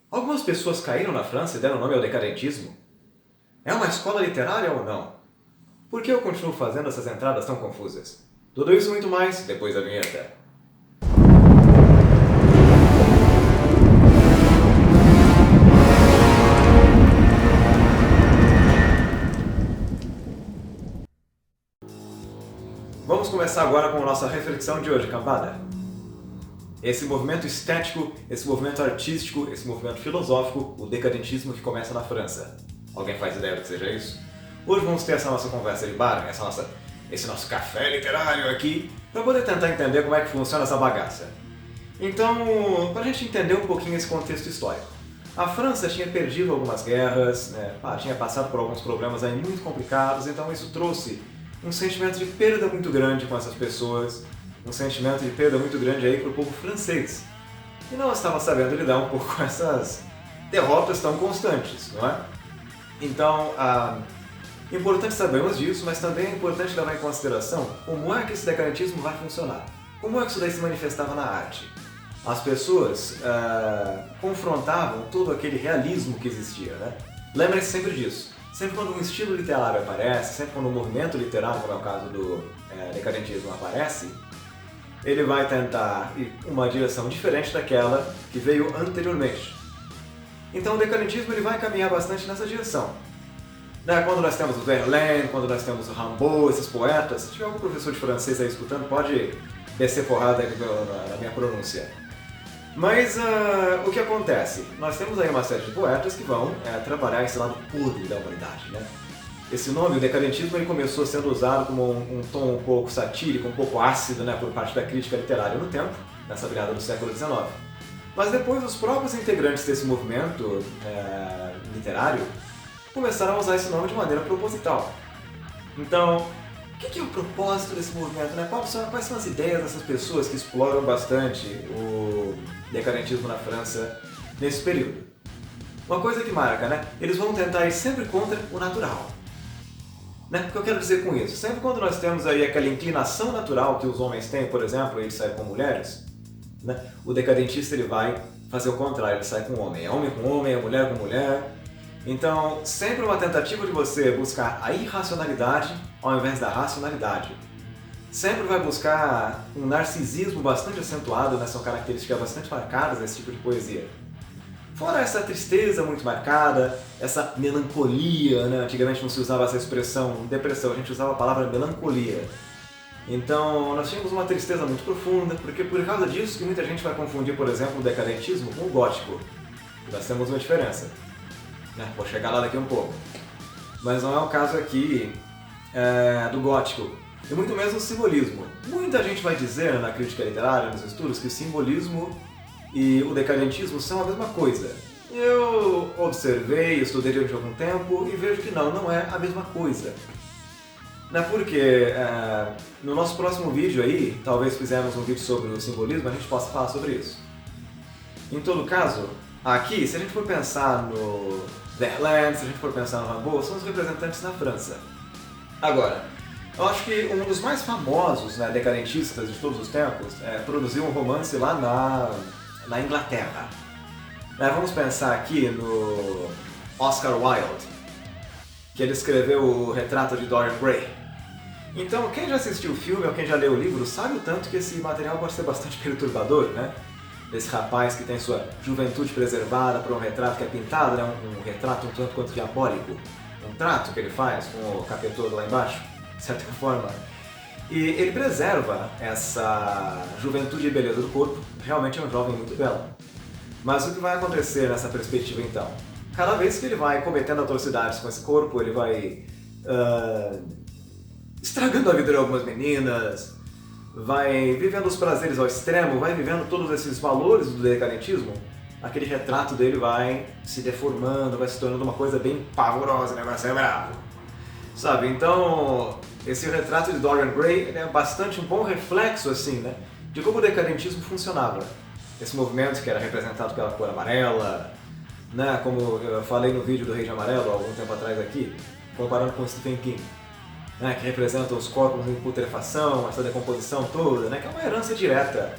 Algumas pessoas caíram na França e deram nome ao decadentismo. É uma escola literária ou não? Por que eu continuo fazendo essas entradas tão confusas? Tudo isso e muito mais depois da vinheta. Vamos começar agora com a nossa reflexão de hoje, cambada. Esse movimento estético, esse movimento artístico, esse movimento filosófico, o decadentismo que começa na França. Alguém faz ideia do que seja isso? Hoje vamos ter essa nossa conversa de bar, esse nosso café literário aqui, para poder tentar entender como é que funciona essa bagaça. Então, para a gente entender um pouquinho esse contexto histórico. A França tinha perdido algumas guerras, tinha passado por alguns problemas aí muito complicados, então isso trouxe um sentimento de perda muito grande com essas pessoas, um sentimento de perda muito grande aí para o povo francês. E não estava sabendo lidar um pouco com essas derrotas tão constantes, não é? Então, é importante sabermos disso, mas também é importante levar em consideração como é que esse decadentismo vai funcionar. Como é que isso daí se manifestava na arte? As pessoas confrontavam todo aquele realismo que existia, né? Lembrem-se sempre disso. Sempre quando um estilo literário aparece, sempre quando um movimento literário, como é o caso do decadentismo, aparece, ele vai tentar ir uma direção diferente daquela que veio anteriormente. Então o decadentismo ele vai caminhar bastante nessa direção. Quando nós temos o Verlaine, quando nós temos o Rimbaud, esses poetas, se tiver algum professor de francês aí escutando, pode descer porrada aí na minha pronúncia. Mas o que acontece? Nós temos aí uma série de poetas que vão trabalhar esse lado podre da humanidade, né? Esse nome, o decadentismo, ele começou sendo usado como um tom um pouco satírico, um pouco ácido, né, por parte da crítica literária no tempo, nessa virada do século XIX. Mas depois os próprios integrantes desse movimento literário começaram a usar esse nome de maneira proposital. Então, o que é o propósito desse movimento? Né? Quais são as ideias dessas pessoas que exploram bastante o decadentismo na França nesse período? Uma coisa que marca, né? Eles vão tentar ir sempre contra o natural. Né? O que eu quero dizer com isso? Sempre quando nós temos aí aquela inclinação natural que os homens têm, por exemplo, eles saem com mulheres, né? O decadentista ele vai fazer o contrário, ele sai com homem. É homem com homem, é mulher com mulher. Então, sempre uma tentativa de você buscar a irracionalidade ao invés da racionalidade. Sempre vai buscar um narcisismo bastante acentuado, né? São características bastante marcadas nesse tipo de poesia. Fora essa tristeza muito marcada, essa melancolia, né? Antigamente não se usava essa expressão depressão, a gente usava a palavra melancolia. Então nós tínhamos uma tristeza muito profunda, porque por causa disso que muita gente vai confundir, por exemplo, o decadentismo com o gótico. Nós temos uma diferença. Vou chegar lá daqui um pouco. Mas não é o caso aqui do gótico, e muito menos o simbolismo. Muita gente vai dizer na crítica literária, nos estudos, que o simbolismo e o decadentismo são a mesma coisa. Eu observei, estudei durante algum tempo e vejo que não é a mesma coisa. Porque no nosso próximo vídeo aí, talvez fizermos um vídeo sobre o simbolismo, a gente possa falar sobre isso. Em todo caso, aqui, se a gente for pensar no Verlaine, se a gente for pensar no Rimbaud, são os representantes da França. Agora, eu acho que um dos mais famosos decadentistas de todos os tempos produziu um romance lá na Inglaterra. Vamos pensar aqui no Oscar Wilde, que ele escreveu o Retrato de Dorian Gray. Então, quem já assistiu o filme ou quem já leu o livro sabe o tanto que esse material pode ser bastante perturbador, né? Esse rapaz que tem sua juventude preservada por um retrato que é pintado, né? Um retrato um tanto quanto diabólico. Um trato que ele faz com o capetão lá embaixo, de certa forma. E ele preserva essa juventude e beleza do corpo, realmente é um jovem muito belo. Mas o que vai acontecer nessa perspectiva então? Cada vez que ele vai cometendo atrocidades com esse corpo, ele vai estragando a vida de algumas meninas, vai vivendo os prazeres ao extremo, vai vivendo todos esses valores do decadentismo, aquele retrato dele vai se deformando, vai se tornando uma coisa bem pavorosa, né? Vai ser bravo. Sabe, então esse retrato de Dorian Gray é bastante um bom reflexo assim, né, de como o decadentismo funcionava. Esse movimento que era representado pela cor amarela, né, como eu falei no vídeo do Rei de Amarelo há algum tempo atrás aqui, comparando com Stephen King, né, que representa os corpos em putrefação, essa decomposição toda, né, que é uma herança direta.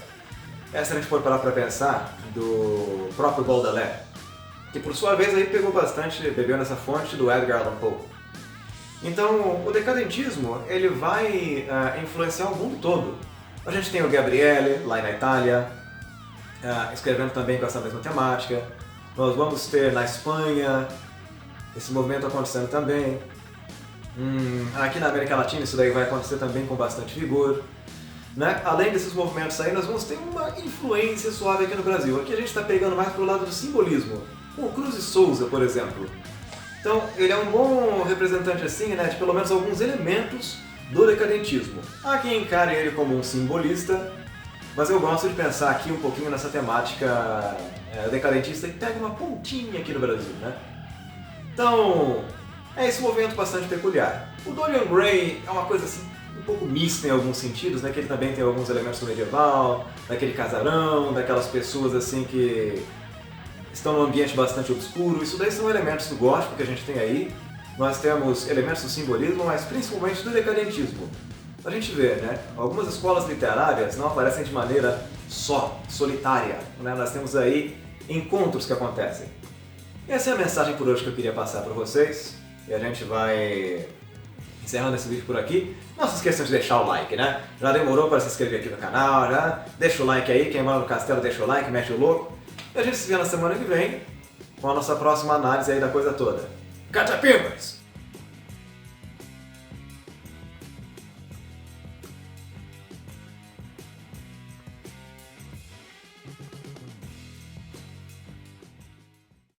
Se a gente for parar para pensar, do próprio Baudelaire. que por sua vez aí bebeu nessa fonte do Edgar Allan Poe. Então, o decadentismo ele vai influenciar o mundo todo. A gente tem o Gabriele, lá na Itália, escrevendo também com essa mesma temática. Nós vamos ter na Espanha esse movimento acontecendo também. Aqui na América Latina isso daí vai acontecer também com bastante vigor. Né? Além desses movimentos aí, nós vamos ter uma influência suave aqui no Brasil. Aqui a gente está pegando mais pro lado do simbolismo, com o Cruz e Souza, por exemplo. Então, ele é um bom representante assim, né, de pelo menos alguns elementos do decadentismo. Há quem encare ele como um simbolista, mas eu gosto de pensar aqui um pouquinho nessa temática decadentista e pega uma pontinha aqui no Brasil, né? Então, é esse movimento bastante peculiar. O Dorian Gray é uma coisa assim, um pouco mista em alguns sentidos, né? Que ele também tem alguns elementos do medieval, daquele casarão, daquelas pessoas assim que estão num ambiente bastante obscuro. Isso daí são elementos do gótico que a gente tem aí. Nós temos elementos do simbolismo, mas principalmente do decadentismo. A gente vê, né? Algumas escolas literárias não aparecem de maneira solitária, né? Nós temos aí encontros que acontecem. Essa é a mensagem por hoje que eu queria passar para vocês. E a gente vai encerrando esse vídeo por aqui. Não se esqueçam de deixar o like, né? Já demorou para se inscrever aqui no canal, né? Deixa o like aí, quem mora no castelo deixa o like, mete o louco. E a gente se vê na semana que vem com a nossa próxima análise aí da coisa toda. Catapimbas!